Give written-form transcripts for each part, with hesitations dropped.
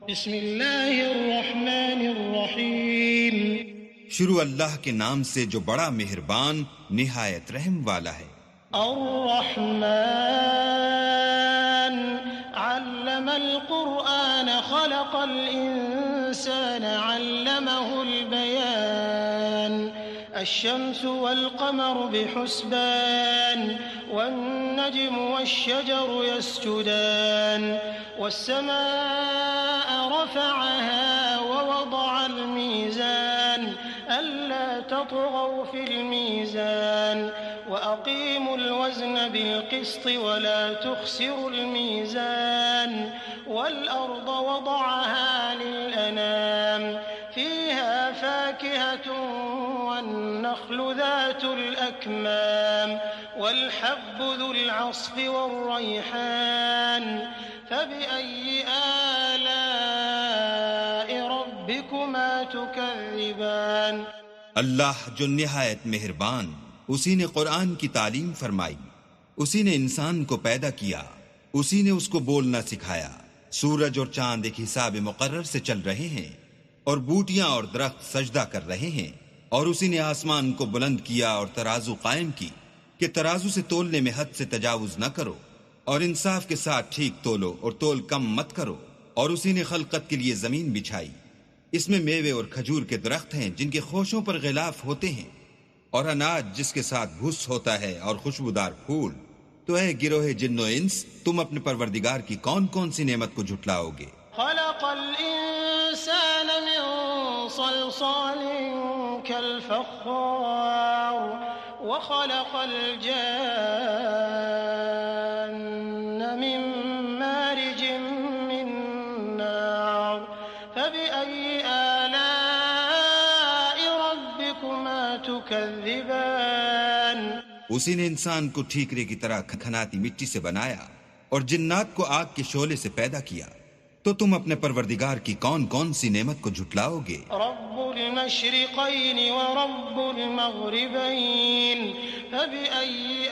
بسم اللہ الرحمن الرحیم. شروع اللہ کے نام سے جو بڑا مہربان نہایت رحم والا ہے. الرحمن علم القرآن خلق الإنسان علمه البيان. الشمس والقمر بحسبان والنجم والشجر يسجدان والسماء رفعها ووضع الميزان ألا تطغوا في الميزان وأقيموا الوزن بالقسط ولا تخسروا الميزان والأرض وضعها للأنام فيها فاكهة والنخل ذات الأكمام والحب ذو العصف والريحان فبأي آلاء ربكما تكذبان. اللہ جو نہایت مہربان، اسی نے قرآن کی تعلیم فرمائی، اسی نے انسان کو پیدا کیا، اسی نے اس کو بولنا سکھایا. سورج اور چاند ایک حساب مقرر سے چل رہے ہیں اور بوٹیاں اور درخت سجدہ کر رہے ہیں. اور اسی نے آسمان کو بلند کیا اور ترازو قائم کی کہ ترازو سے تولنے میں حد سے تجاوز نہ کرو اور انصاف کے ساتھ ٹھیک تولو اور تول کم مت کرو. اور اسی نے خلقت کے لیے زمین بچھائی، اس میں میوے اور کھجور کے درخت ہیں جن کے خوشوں پر غلاف ہوتے ہیں، اور اناج جس کے ساتھ بھس ہوتا ہے اور خوشبودار پھول. تو اے گروہ جن و انس، تم اپنے پروردگار کی کون کون سی نعمت کو جھٹلاؤ گے؟ خلق الإنسان من صلصال كالفخار وخلق الجان من مارج من نار فبأي آلاء ربكما تكذبان. اسی نے انسان کو ٹھیکرے کی طرح کھنکھناتی مٹی سے بنایا اور جنات کو آگ کے شعلے سے پیدا کیا. تو تم اپنے پروردگار کی کون کون سی نعمت کو جھٹلاؤ گے؟ رب المشرقین ورب المغربین فبأي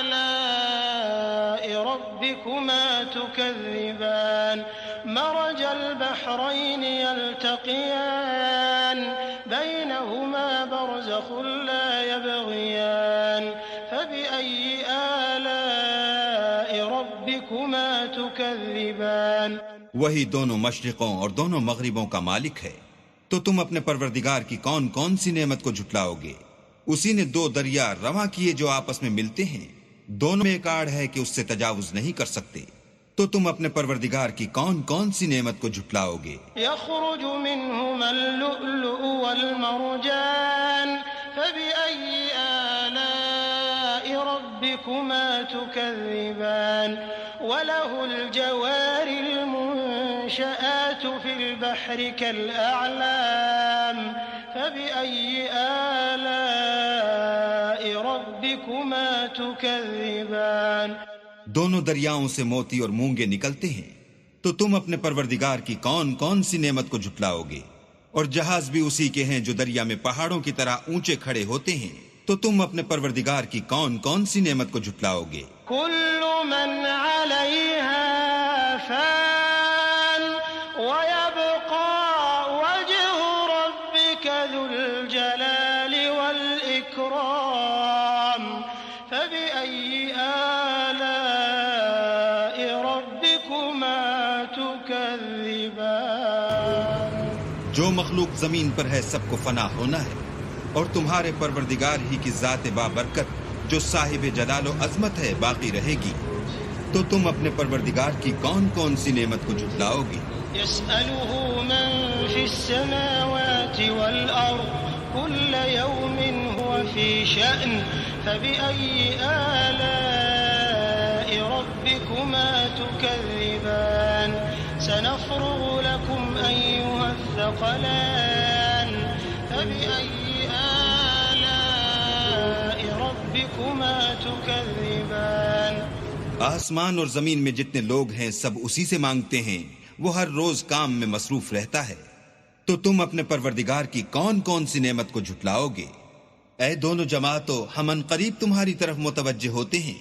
آلاء ربكما تكذبان. مرج البحرين يلتقيان بينهما برزخ لا يبغيان فبأي آلاء ربكما تكذبان. وہی دونوں مشرقوں اور دونوں مغربوں کا مالک ہے. تو تم اپنے پروردگار کی کون کون سی نعمت کو جھٹلاؤ گے؟ اسی نے دو دریا رواں کیے جو آپس میں ملتے ہیں، دونوں میں ایک آڑ ہے کہ اس سے تجاوز نہیں کر سکتے. تو تم اپنے پروردگار کی کون کون سی نعمت کو جھٹلاؤ گے؟ يخرج منهما اللؤلؤ والمرجان فبأي آلاء ربكما تكذبان. وله الجوار المنشآت في البحر كالأعلام فبأي آلاء ربكما تكذبان. دونوں دریاؤں سے موتی اور مونگے نکلتے ہیں. تو تم اپنے پروردگار کی کون کون سی نعمت کو جھٹلاؤ گے؟ اور جہاز بھی اسی کے ہیں جو دریا میں پہاڑوں کی طرح اونچے کھڑے ہوتے ہیں. تو تم اپنے پروردگار کی کون کون سی نعمت کو جھٹلاؤ گے؟ كل من عليها فان ويبقى وجه ربك ذو الجلال والإكرام فبأي آلاء ربكما تكذبان. جو مخلوق زمین پر ہے سب کو فنا ہونا ہے، اور تمہارے پروردگار ہی کی ذات بابرکت جو صاحب جلال و عظمت ہے باقی رہے گی. تو تم اپنے پروردگار کی کون کون سی نعمت کو جھٹلاؤ گے؟ يسأله من في السماوات والأرض كل يوم هو في شأن فبأي آلاء ربكما تكذبان. سنفرغ لكم أيها الثقلان فبأي آلاء ربكما تكذبان. آسمان اور زمین میں جتنے لوگ ہیں سب اسی سے مانگتے ہیں، وہ ہر روز کام میں مصروف رہتا ہے. تو تم اپنے پروردگار کی کون کون سی نعمت کو جھٹلاؤ گے؟ اے دونوں جماعتوں، ہم ان قریب تمہاری طرف متوجہ ہوتے ہیں.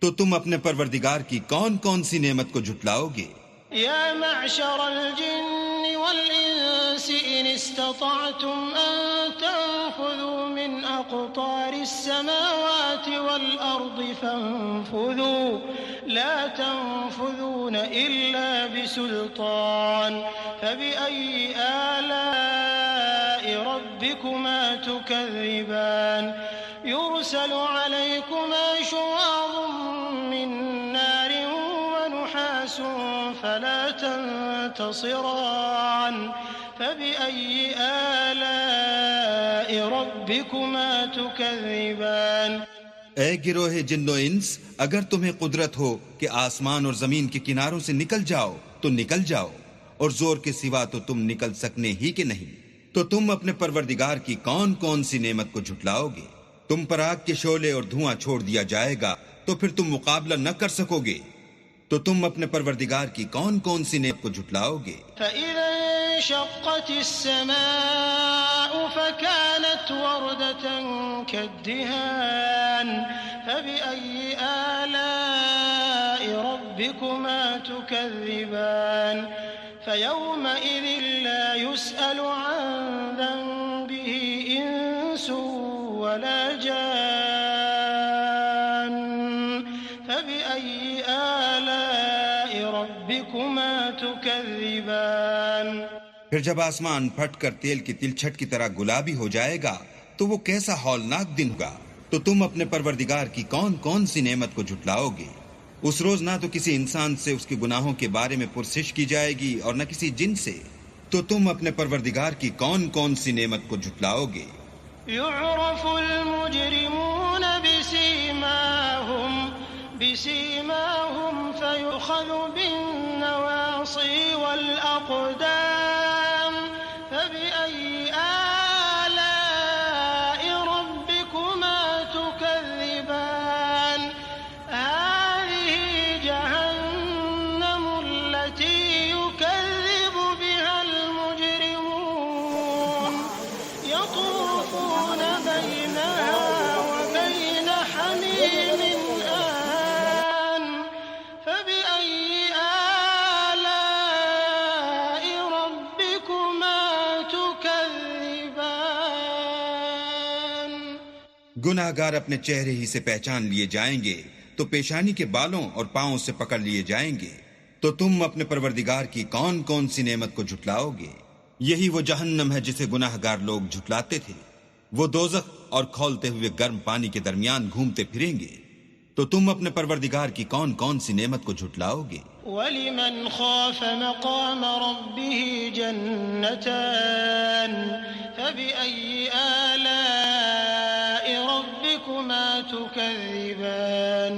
تو تم اپنے پروردگار کی کون کون سی نعمت کو جھٹلاؤ گے؟ يا معشر الجن والإنس إن استطعتم أن تنفذوا من أقطار السماوات والأرض فانفذوا لا تنفذون إلا بسلطان فبأي آلاء ربكما تكذبان يرسل عليكما شواظ من نار ونحاس فلا تنتصران فبأي آلاء ربكما تكذبان اے گروہ جن و انس، اگر تمہیں قدرت ہو کہ آسمان اور زمین کے کناروں سے نکل جاؤ تو نکل جاؤ، اور زور کے سوا تو تم نکل سکنے ہی کہ نہیں، تو تم اپنے پروردگار کی کون کون سی نعمت کو جھٹلاؤ گے؟ تم پر آگ کے شعلے اور دھواں چھوڑ دیا جائے گا تو پھر تم مقابلہ نہ کر سکو گے، تو تم اپنے پروردگار کی کون کون سی نعمت کو جھٹلاؤ گے؟ فَإِذَا انشَقَّتِ السَّمَاءُ فَكَانَتْ وَرْدَةً كَالدِّهَانِ فَبِأَيِّ آلَاءِ رَبِّكُمَا تُكَذِّبَانِ فَيَوْمَئِذٍ لَا يُسْأَلُ عَنْ ذَنبِهِ إِنسٌ وَلَا جَانٌّ فَبِأَيِّ آلَاءِ رَبِّكُمَا تُكَذِّبَانِ پھر جب آسمان پھٹ کر تیل کی تلچھٹ کی طرح گلابی ہو جائے گا تو وہ کیسا ہولناک دن ہوگا، تو تم اپنے پروردگار کی کون کون سی نعمت کو جھٹلاؤ گے؟ اس روز نہ تو کسی انسان سے اس کے گناہوں کے بارے میں پرسش کی جائے گی اور نہ کسی جن سے، تو تم اپنے پروردگار کی کون کون سی نعمت کو جھٹلاؤ گے؟ يعرف المجرمون بسيماهم فيؤخذ بالنواصي والأقدام فبأي آلاء ربكما تكذبان هذه جهنم التي يكذب بها المجرمون يطوفون بينها وبين حميم آن فبأي آلاء ربكما تكذبان گناہ گار اپنے چہرے ہی سے پہچان لیے جائیں گے تو پیشانی کے بالوں اور پاؤں سے پکڑ لیے جائیں گے، تو تم اپنے پروردگار کی کون کون سی نعمت کو جھٹلاؤ گے؟ یہی وہ جہنم ہے جسے گناہ گار لوگ جھٹلاتے تھے، وہ دوزخ اور کھولتے ہوئے گرم پانی کے درمیان گھومتے پھریں گے، تو تم اپنے پروردگار کی کون کون سی نعمت کو جھٹلاؤ گے؟ وَلِمَنْ خَافَ مَقَامَ رَبِّهِ جَنَّتَانِ فَبِأَيِّ آلَاءِ رَبِّكُمَا تُكَذِّبَانِ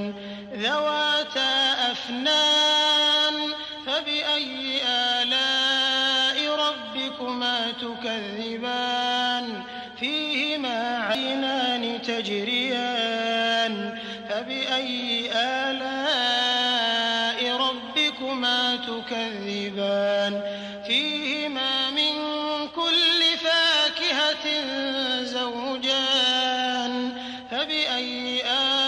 ذَوَاتَا أَفْنَانٍ فَبِأَيِّ آلَاءِ رَبِّكُمَا تُكَذِّبَانِ فِيهِمَا عَيْنَانِ تَجْرِيَانِ فَبِأَيِّ آلَاءِ رَبِّكُمَا تُكَذِّبَانِ فِيهِمَا مِن كُلِّ فَاكِهَةٍ زَوْجَانِ فَبِأَيِّ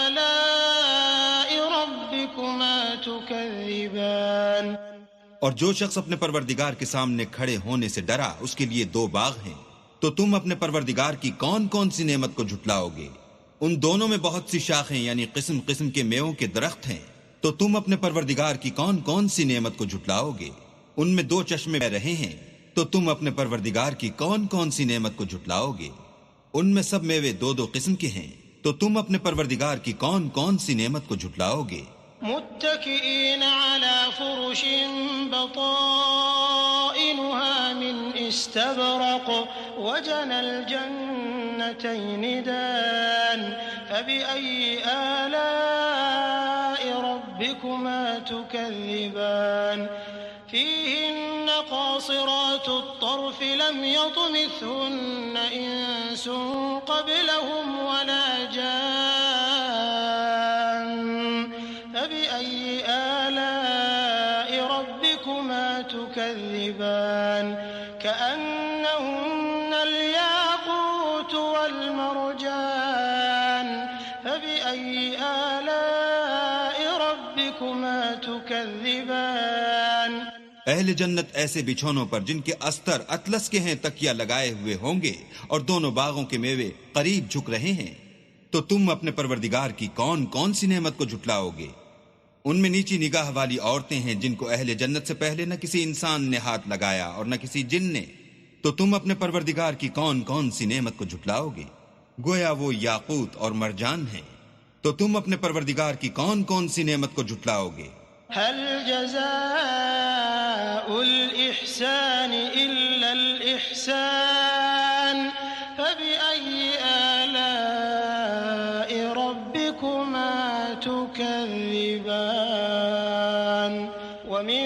آلَاءِ رَبِّكُمَا تُكَذِّبَانِ اور جو شخص اپنے پروردگار کے سامنے کھڑے ہونے سے ڈرا اس کے لیے دو باغ ہیں، تو تم اپنے پروردگار کی کون کون سی نعمت کو جھٹلاؤ گے؟ ان دونوں میں بہت سی شاخیں یعنی قسم قسم کے میووں کے درخت ہیں، تو تم اپنے پروردگار کی کون کون سی نعمت کو جھٹلاؤ گے؟ ان میں دو چشمے بہ رہے ہیں، تو تم اپنے پروردگار کی کون کون سی نعمت کو جھٹلاؤ گے؟ ان میں سب میوے دو دو قسم کے ہیں، تو تم اپنے پروردگار کی کون کون سی نعمت کو جھٹلاؤ گے؟ متكئين على فرش بطائنها من استبرق وجنى الجنتين دان فبأي آلاء ربكما تكذبان فيهن قاصرات الطرف لم يطمثهن إنس قبلهم ولا جان فبأي آلاء ربكما تكذبان كأنهن الياقوت والمرجان فبأي آلاء ربكما تكذبان اہل جنت ایسے بچھونوں پر جن کے استر اطلس کے ہیں تکیہ لگائے ہوئے ہوں گے، اور دونوں باغوں کے میوے قریب جھک رہے ہیں۔ تو تم اپنے پروردگار کی کون کون سی نعمت کو جھٹلاؤ گے؟ ان میں نیچی نگاہ والی عورتیں ہیں جن کو اہل جنت سے پہلے نہ کسی انسان نے ہاتھ لگایا اور نہ کسی جن نے۔ تو تم اپنے پروردگار کی کون کون سی نعمت کو جھٹلاؤ گے؟ گویا وہ یاقوت اور مرجان ہیں۔ تو تم اپنے پروردگار کی کون کون سی نعمت کو جھٹلاؤ گے؟ هل جزاء الإحسان إلا الإحسان فبأي آلاء ربكما تكذبان ومن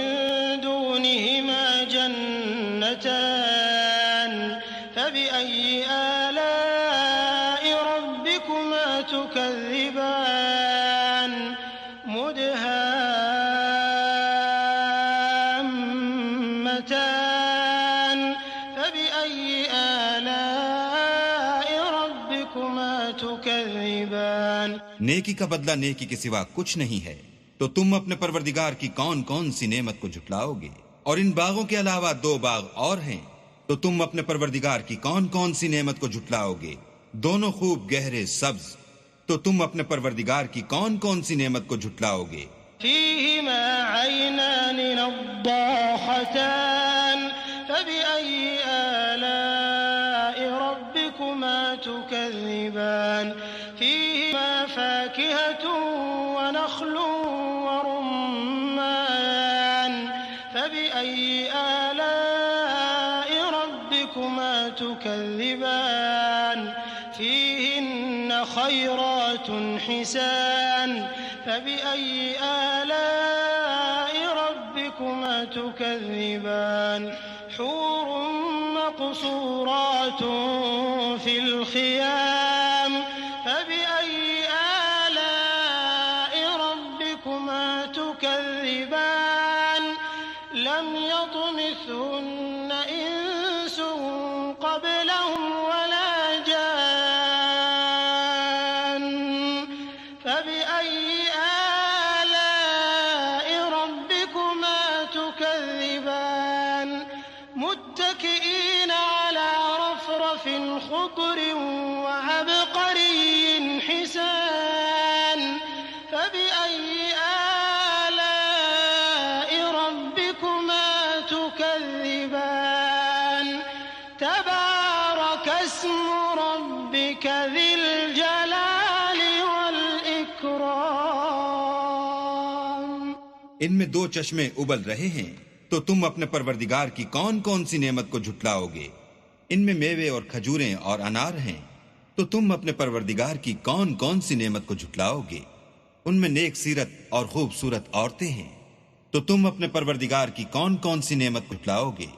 دونهما جنتان فبأي آلاء ربكما تكذبان مدهامتان فبأي آلاء ربكما تكذبان نیکی کا بدلہ نیکی کے سوا کچھ نہیں ہے۔ تو تم اپنے پروردگار کی کون کون سی نعمت کو جھٹلاؤ گے؟ اور ان باغوں کے علاوہ 2 باغ اور ہیں۔ تو تم اپنے پروردگار کی کون کون سی نعمت کو جھٹلاؤ گے؟ دونوں خوب گہرے سبز۔ تو تم اپنے پروردگار کی کون کون سی نعمت کو جھٹلاؤ گے؟ فيهما عينان نضاختان فبأي آلاء ربكما تكذبان فيهما فاكهة ونخل ورمان فبأي آلاء ربكما تكذبان فيهن خيرات حسان فبأي آلاء ربكما تكذبان حور مقصورات في الخيام فبأي آلاء ربكما تكذبان لم يطمثهن إنس قبلهم ولا جان فبأي آلاء ربكما تكذبان متكئين على رفرف خضر وعبقري حسان فبأي آلاء ربكما تكذبان تبارك اسم ربك ذي الجلال والإكرام ان میں 2 چشمے ابل رہے ہیں۔ تو تم اپنے پروردگار کی کون کون سی نعمت کو جھٹلاؤ گے؟ ان میں میوے اور کھجوریں اور انار ہیں۔ تو تم اپنے پروردگار کی کون کون سی نعمت کو جھٹلاؤ گے؟ ان میں نیک سیرت اور خوبصورت عورتیں ہیں۔ تو تم اپنے پروردگار کی کون کون سی نعمت کو جھٹلاؤ گے؟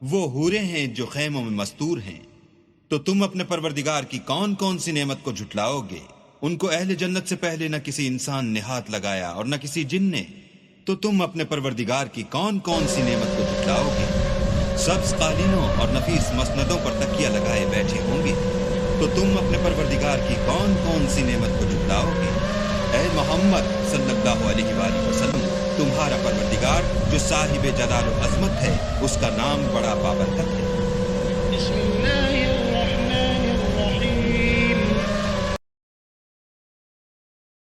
وہ حوریں ہیں جو خیموں میں مستور ہیں۔ تو تم اپنے پروردگار کی کون کون سی نعمت کو جھٹلاؤ گے؟ ان کو اہل جنت سے پہلے نہ کسی انسان نے ہاتھ لگایا اور نہ کسی جن نے۔ تو تم اپنے پروردگار کی کون کون سی نعمت کو جھٹلاؤ گے؟ سبز قالینوں اور نفیس مسندوں پر تکیہ لگائے بیٹھے ہوں گے۔ تو تم اپنے پروردگار کی کون کون سی نعمت کو جھٹلاؤ گے؟ اے محمد صلی اللہ علیہ وآلہ وسلم، تمہارا پروردگار جو صاحب جلال و عظمت ہے، اس کا نام بڑا بابرکت ہے۔ بسم الله